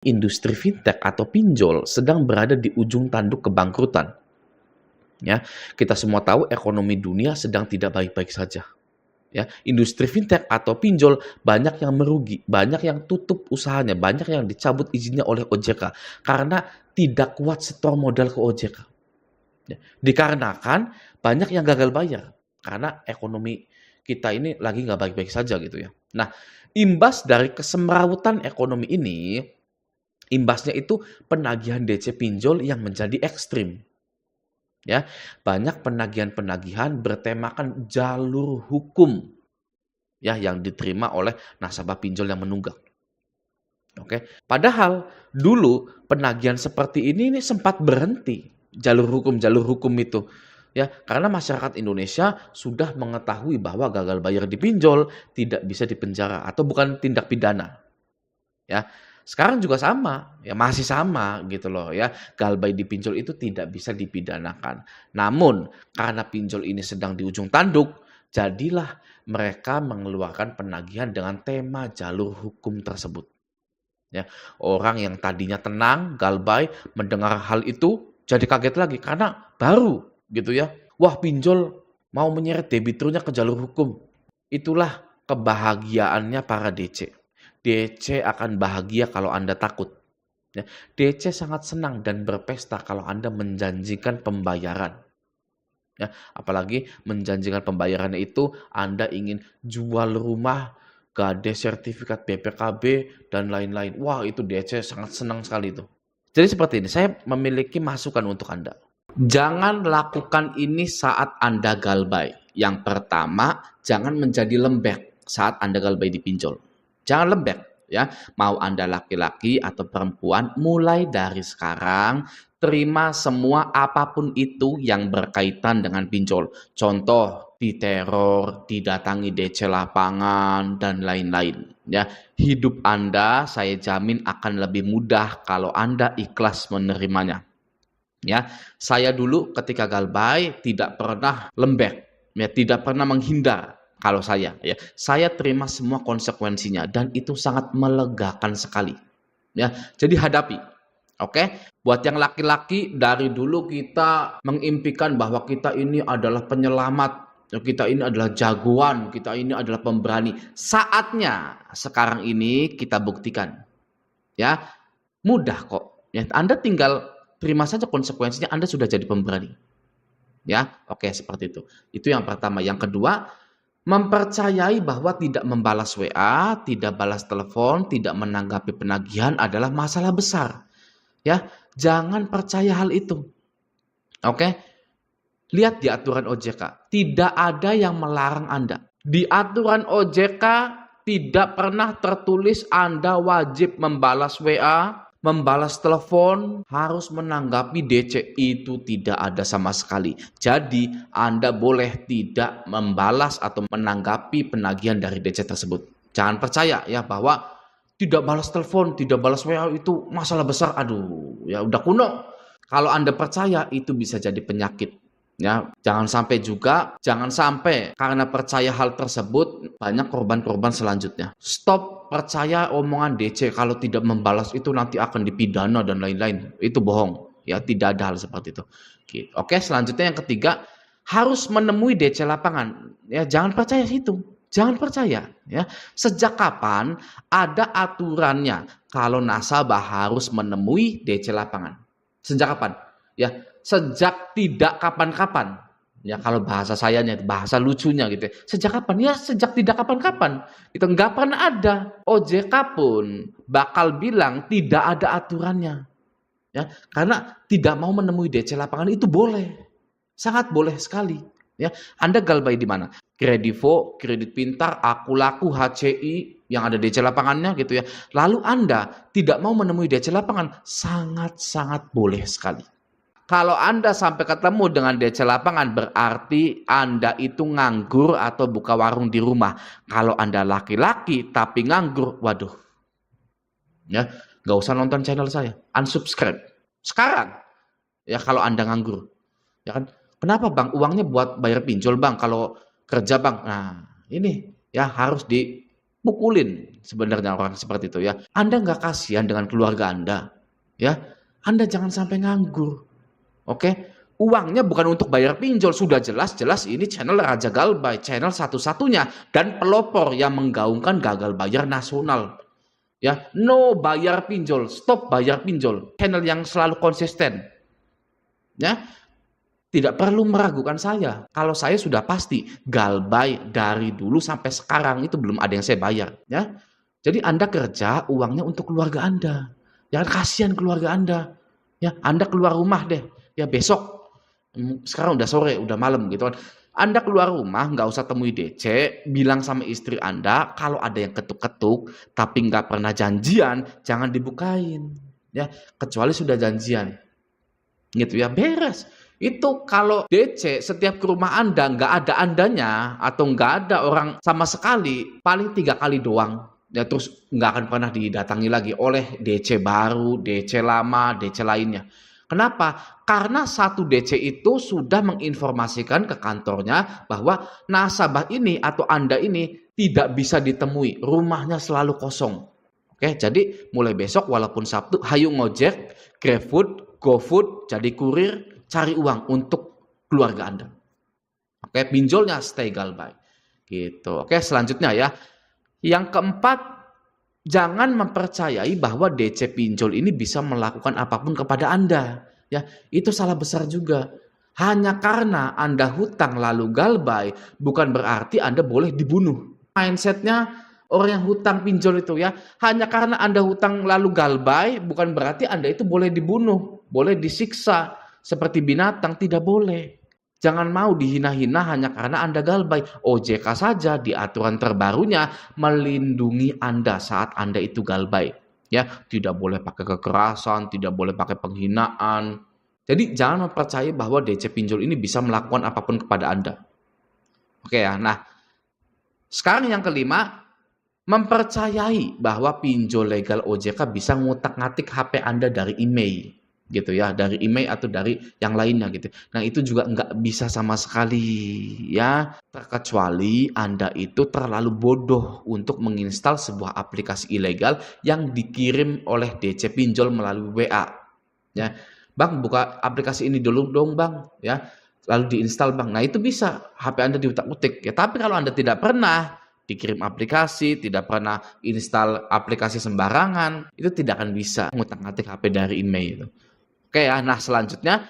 Industri fintech atau pinjol sedang berada di ujung tanduk kebangkrutan. Ya, kita semua tahu ekonomi dunia sedang tidak baik-baik saja. Ya, industri fintech atau pinjol banyak yang merugi, banyak yang tutup usahanya, banyak yang dicabut izinnya oleh OJK karena tidak kuat setor modal ke OJK. Ya, dikarenakan banyak yang gagal bayar karena ekonomi kita ini lagi nggak baik-baik saja gitu ya. Nah, imbas dari kesemrawutan ekonomi ini, imbasnya itu penagihan DC pinjol yang menjadi ekstrim. Ya, banyak penagihan-penagihan bertemakan jalur hukum ya yang diterima oleh nasabah pinjol yang menunggak. Oke. Padahal dulu penagihan seperti ini sempat berhenti jalur hukum itu. Ya, karena masyarakat Indonesia sudah mengetahui bahwa gagal bayar di pinjol tidak bisa dipenjara atau bukan tindak pidana. Ya, sekarang juga sama, ya masih sama gitu loh ya. Galbay di pinjol itu tidak bisa dipidanakan. Namun karena pinjol ini sedang di ujung tanduk, jadilah mereka mengeluarkan penagihan dengan tema jalur hukum tersebut. Ya, orang yang tadinya tenang, galbay, mendengar hal itu jadi kaget lagi karena baru gitu ya. Wah, pinjol mau menyeret debiturnya ke jalur hukum. Itulah kebahagiaannya para DC. DC akan bahagia kalau Anda takut. Ya, DC sangat senang dan berpesta kalau Anda menjanjikan pembayaran. Ya, apalagi menjanjikan pembayarannya itu Anda ingin jual rumah, gade sertifikat BPKB, dan lain-lain. Wah, itu DC sangat senang sekali itu. Jadi seperti ini, saya memiliki masukan untuk Anda. Jangan lakukan ini saat Anda galbay. Yang pertama, jangan menjadi lembek saat Anda galbay di pinjol. Jangan lembek ya. Mau Anda laki-laki atau perempuan, mulai dari sekarang terima semua apapun itu yang berkaitan dengan pinjol. Contoh, diteror, didatangi DC lapangan dan lain-lain ya. Hidup Anda saya jamin akan lebih mudah kalau Anda ikhlas menerimanya. Ya, saya dulu ketika galbay tidak pernah lembek, ya tidak pernah menghindar. Kalau saya, ya, saya terima semua konsekuensinya dan itu sangat melegakan sekali. Ya, jadi hadapi. Oke, buat yang laki-laki dari dulu kita mengimpikan bahwa kita ini adalah penyelamat, kita ini adalah jagoan, kita ini adalah pemberani. Saatnya sekarang ini kita buktikan. Ya, mudah kok. Ya, Anda tinggal terima saja konsekuensinya, Anda sudah jadi pemberani. Ya, oke seperti itu. Itu yang pertama. Yang kedua, mempercayai bahwa tidak membalas WA, tidak balas telepon, tidak menanggapi penagihan adalah masalah besar. Ya, jangan percaya hal itu. Oke. Lihat di aturan OJK, tidak ada yang melarang Anda. Di aturan OJK tidak pernah tertulis Anda wajib membalas WA, membalas telepon, harus menanggapi DC. Itu tidak ada sama sekali. Jadi Anda boleh tidak membalas atau menanggapi penagihan dari DC tersebut. Jangan percaya ya bahwa tidak balas telepon, tidak balas WA itu masalah besar. Aduh, ya udah kuno. Kalau Anda percaya itu bisa jadi penyakit. Ya, jangan sampai karena percaya hal tersebut banyak korban-korban selanjutnya. Stop percaya omongan DC kalau tidak membalas itu nanti akan dipidana dan lain-lain. Itu bohong. Ya, tidak ada hal seperti itu. Oke, selanjutnya yang ketiga, harus menemui DC lapangan. Ya, jangan percaya situ. Jangan percaya, ya. Sejak kapan ada aturannya kalau nasabah harus menemui DC lapangan? Sejak kapan? Ya, sejak tidak kapan-kapan. Ya kalau bahasa sayanya, bahasa lucunya gitu ya. Sejak kapan? Ya sejak tidak kapan-kapan. Itu nggak pernah ada. OJK pun bakal bilang tidak ada aturannya. Ya, karena tidak mau menemui DC lapangan itu boleh. Sangat boleh sekali. Ya, Anda galbay di mana? Kredivo, Kredit Pintar, Aku Laku, HCI yang ada DC lapangannya gitu ya. Lalu Anda tidak mau menemui DC lapangan, sangat-sangat boleh sekali. Kalau Anda sampai ketemu dengan DC lapangan berarti Anda itu nganggur atau buka warung di rumah. Kalau Anda laki-laki tapi nganggur, waduh. Ya, nggak usah nonton channel saya, unsubscribe. Sekarang ya kalau Anda nganggur. Ya kan? Kenapa Bang? Uangnya buat bayar pinjol Bang kalau kerja Bang. Nah, ini ya harus pukulin sebenarnya orang seperti itu ya. Anda nggak kasihan dengan keluarga Anda, ya. Anda jangan sampai nganggur, oke? Uangnya bukan untuk bayar pinjol, sudah jelas-jelas ini channel Raja Galbay, channel satu-satunya dan pelopor yang menggaungkan gagal bayar nasional. Ya, no bayar pinjol, stop bayar pinjol. Channel yang selalu konsisten. Ya, tidak perlu meragukan saya. Kalau saya sudah pasti Galbay dari dulu sampai sekarang itu belum ada yang saya bayar. Ya, jadi Anda kerja uangnya untuk keluarga Anda. Jangan kasihan keluarga Anda. Ya, Anda keluar rumah deh. Ya besok. Sekarang udah sore, udah malam gitu kan. Anda keluar rumah, nggak usah temui DC, bilang sama istri Anda, kalau ada yang ketuk-ketuk, tapi nggak pernah janjian, jangan dibukain. Ya, kecuali sudah janjian. Gitu ya, beres. Itu kalau DC setiap ke rumah Anda, nggak ada Andanya, atau nggak ada orang sama sekali, paling 3 kali doang. Ya, terus nggak akan pernah didatangi lagi oleh DC baru, DC lama, DC lainnya. Kenapa? Karena satu DC itu sudah menginformasikan ke kantornya bahwa nasabah ini atau Anda ini tidak bisa ditemui, rumahnya selalu kosong. Oke, jadi mulai besok walaupun Sabtu, hayu ngojek, GrabFood, GoFood, jadi kurir, cari uang untuk keluarga Anda. Oke, pinjolnya stay Galbay. Gitu. Oke, selanjutnya ya. Yang keempat, jangan mempercayai bahwa DC pinjol ini bisa melakukan apapun kepada Anda. Ya, itu salah besar juga. Hanya karena Anda hutang lalu Galbay, bukan berarti Anda boleh dibunuh. Mindsetnya orang yang hutang pinjol itu ya, hanya karena Anda hutang lalu Galbay, bukan berarti Anda itu boleh dibunuh, boleh disiksa seperti binatang, tidak boleh. Jangan mau dihina-hina hanya karena Anda Galbay. OJK saja di aturan terbarunya melindungi Anda saat Anda itu Galbay. Ya, tidak boleh pakai kekerasan, tidak boleh pakai penghinaan. Jadi jangan mempercayai bahwa DC pinjol ini bisa melakukan apapun kepada Anda. Oke ya, nah sekarang yang kelima, mempercayai bahwa pinjol legal OJK bisa ngutak-ngatik HP Anda dari email. Gitu ya, dari email atau dari yang lainnya gitu. Nah itu juga nggak bisa sama sekali ya, terkecuali Anda itu terlalu bodoh untuk menginstal sebuah aplikasi ilegal yang dikirim oleh DC pinjol melalui WA. Ya, Bang buka aplikasi ini dulu dong Bang, ya, lalu diinstal Bang. Nah itu bisa HP Anda diutak-utik ya. Tapi kalau Anda tidak pernah dikirim aplikasi, tidak pernah install aplikasi sembarangan, itu tidak akan bisa ngutak-ngatik HP dari email itu. Oke ya, nah selanjutnya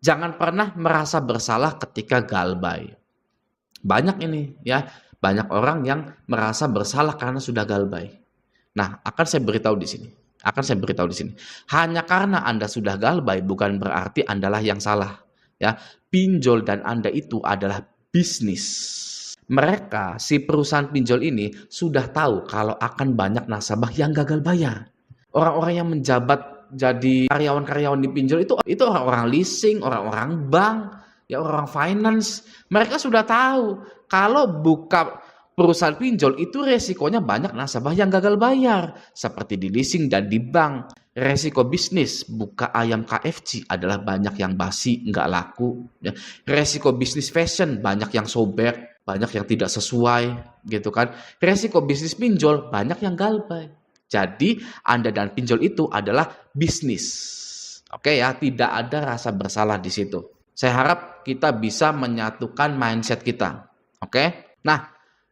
jangan pernah merasa bersalah ketika Galbay. Banyak ini ya, banyak orang yang merasa bersalah karena sudah Galbay. Nah, akan saya beritahu di sini. Hanya karena Anda sudah Galbay bukan berarti Andalah yang salah. Ya, pinjol dan Anda itu adalah bisnis. Mereka, si perusahaan pinjol ini sudah tahu kalau akan banyak nasabah yang gagal bayar. Orang-orang yang menjabat jadi karyawan-karyawan di pinjol itu orang-orang leasing, orang-orang bank, ya orang finance. Mereka sudah tahu kalau buka perusahaan pinjol itu resikonya banyak nasabah yang gagal bayar, seperti di leasing dan di bank. Resiko bisnis buka ayam KFC adalah banyak yang basi, nggak laku. Ya. Resiko bisnis fashion banyak yang sobek, banyak yang tidak sesuai, gitu kan. Resiko bisnis pinjol banyak yang Galbay. Jadi Anda dan pinjol itu adalah bisnis. Oke ya, tidak ada rasa bersalah di situ. Saya harap kita bisa menyatukan mindset kita. Oke. Nah,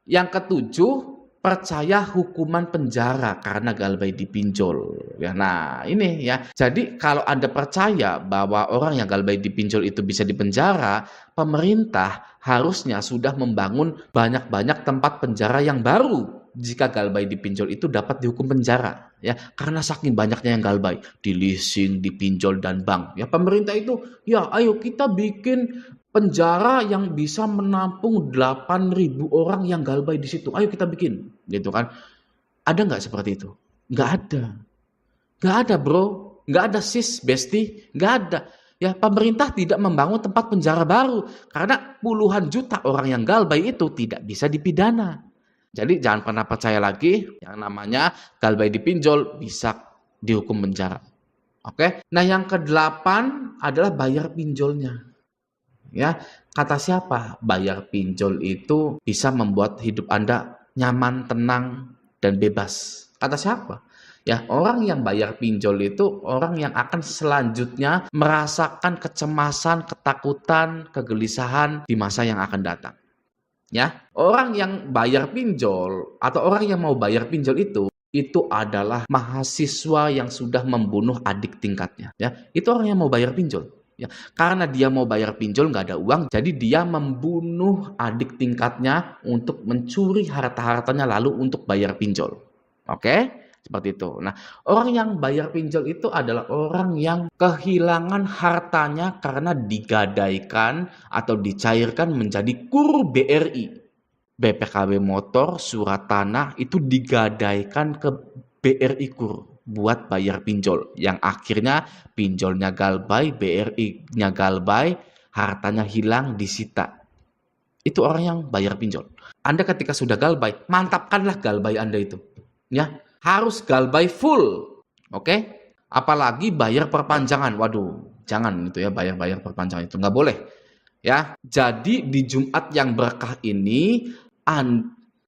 yang ketujuh, percaya hukuman penjara karena Galbay dipinjol. Ya, nah ini ya. Jadi kalau Anda percaya bahwa orang yang Galbay dipinjol itu bisa dipenjara, pemerintah harusnya sudah membangun banyak-banyak tempat penjara yang baru. Jika Galbay dipinjol itu dapat dihukum penjara ya, karena saking banyaknya yang Galbay di leasing, dipinjol dan bank. Ya pemerintah itu ya ayo kita bikin penjara yang bisa menampung 8.000 orang yang Galbay di situ. Ayo kita bikin gitu kan. Ada nggak seperti itu? Nggak ada. Nggak ada bro. Nggak ada sis, besti. Nggak ada. Ya pemerintah tidak membangun tempat penjara baru karena puluhan juta orang yang Galbay itu tidak bisa dipidana. Jadi jangan pernah percaya lagi yang namanya Galbay dipinjol bisa dihukum penjara. Oke. Nah, yang ke-8 adalah bayar pinjolnya. Ya, kata siapa? Bayar pinjol itu bisa membuat hidup Anda nyaman, tenang, dan bebas. Kata siapa? Ya, orang yang bayar pinjol itu orang yang akan selanjutnya merasakan kecemasan, ketakutan, kegelisahan di masa yang akan datang. Ya, orang yang bayar pinjol atau orang yang mau bayar pinjol itu adalah mahasiswa yang sudah membunuh adik tingkatnya. Ya, itu orang yang mau bayar pinjol. Ya, karena dia mau bayar pinjol nggak ada uang, jadi dia membunuh adik tingkatnya untuk mencuri harta-hartanya lalu untuk bayar pinjol. Oke? Seperti itu. Nah, orang yang bayar pinjol itu adalah orang yang kehilangan hartanya karena digadaikan atau dicairkan menjadi KUR BRI. BPKB motor, surat tanah itu digadaikan ke BRI KUR buat bayar pinjol. Yang akhirnya pinjolnya galbay, BRI-nya galbay, hartanya hilang, disita. Itu orang yang bayar pinjol. Anda ketika sudah galbay, mantapkanlah galbay Anda itu. Ya, harus galbay full. Oke? Apalagi bayar perpanjangan. Waduh, jangan itu ya, bayar perpanjangan itu nggak boleh. Ya, jadi di Jumat yang berkah ini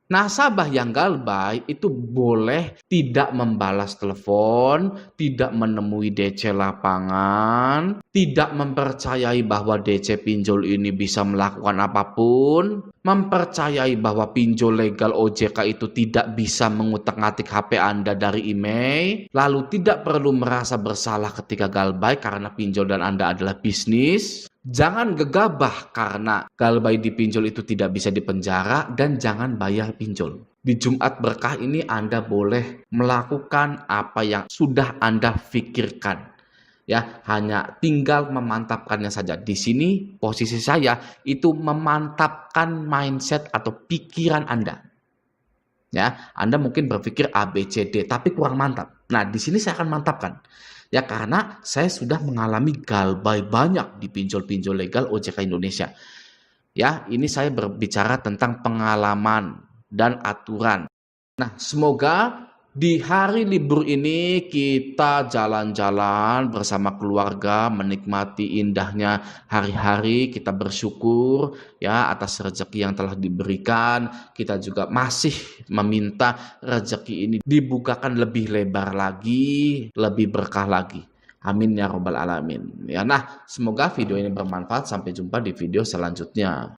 nasabah yang galbay itu boleh tidak membalas telepon, tidak menemui DC lapangan, tidak mempercayai bahwa DC pinjol ini bisa melakukan apapun, mempercayai bahwa pinjol legal OJK itu tidak bisa mengutak-ngatik HP Anda dari email, lalu tidak perlu merasa bersalah ketika galbay karena pinjol dan Anda adalah bisnis. Jangan gegabah karena galbay di pinjol itu tidak bisa dipenjara, dan jangan bayar pinjol. Di Jumat berkah ini Anda boleh melakukan apa yang sudah Anda pikirkan. Ya, hanya tinggal memantapkannya saja. Di sini posisi saya itu memantapkan mindset atau pikiran Anda. Ya, Anda mungkin berpikir A, B, C, D, tapi kurang mantap. Nah, di sini saya akan mantapkan. Ya, karena saya sudah mengalami galbay banyak di pinjol-pinjol legal OJK Indonesia. Ya, ini saya berbicara tentang pengalaman dan aturan. Nah, semoga di hari libur ini kita jalan-jalan bersama keluarga, menikmati indahnya hari-hari, kita bersyukur ya atas rezeki yang telah diberikan. Kita juga masih meminta rezeki ini dibukakan lebih lebar lagi, lebih berkah lagi. Amin ya robbal alamin. Ya, nah, semoga video ini bermanfaat. Sampai jumpa di video selanjutnya.